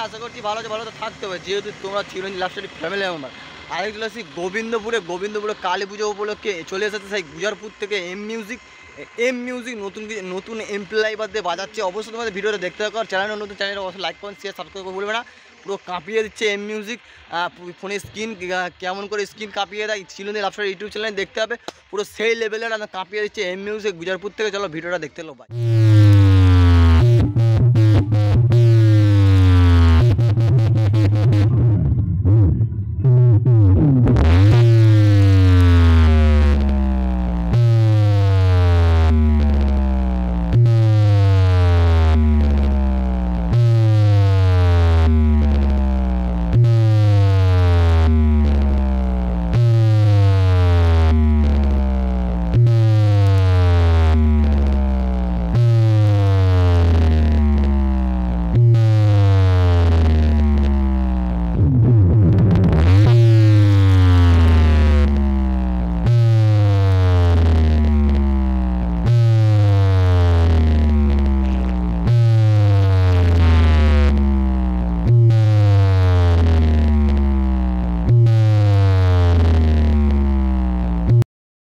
আশা করছি ভালো আছে, ভালো তো থাকতে হবে, যেহেতু তোমরা চিরঞ্জিত লাভ স্টোরি ফ্যামিলি মেম্বার। আরেকগুলো আসি গোবিন্দপুরে কালী পুজো উপলক্ষে চলে এসেছে সেই গুজারপুর থেকে এম মিউজিক নতুন এমপ্লয় বাদে বাজাচ্ছে। অবশ্যই তোমাদের ভিডিওটা দেখতে থাকো, আর চ্যানেল নতুন চ্যানেল অবশ্যই লাইক কমেন্ট শেয়ার সাবস্ক্রাইব করে বলবে না। পুরো কাঁপিয়ে দিচ্ছে এম মিউজিক, ফোনের স্ক্রিন কেমন করে স্ক্রিন কাঁপিয়ে দেয় চিরঞ্জিত লাভ স্টোরি ইউটিউব চ্যানেলে দেখতে হবে। পুরো সেই লেভেলের কাঁপিয়ে দিচ্ছে এম মিউজিক গুজারপুর থেকে। চলো ভিডিওটা দেখতে লো ভাই।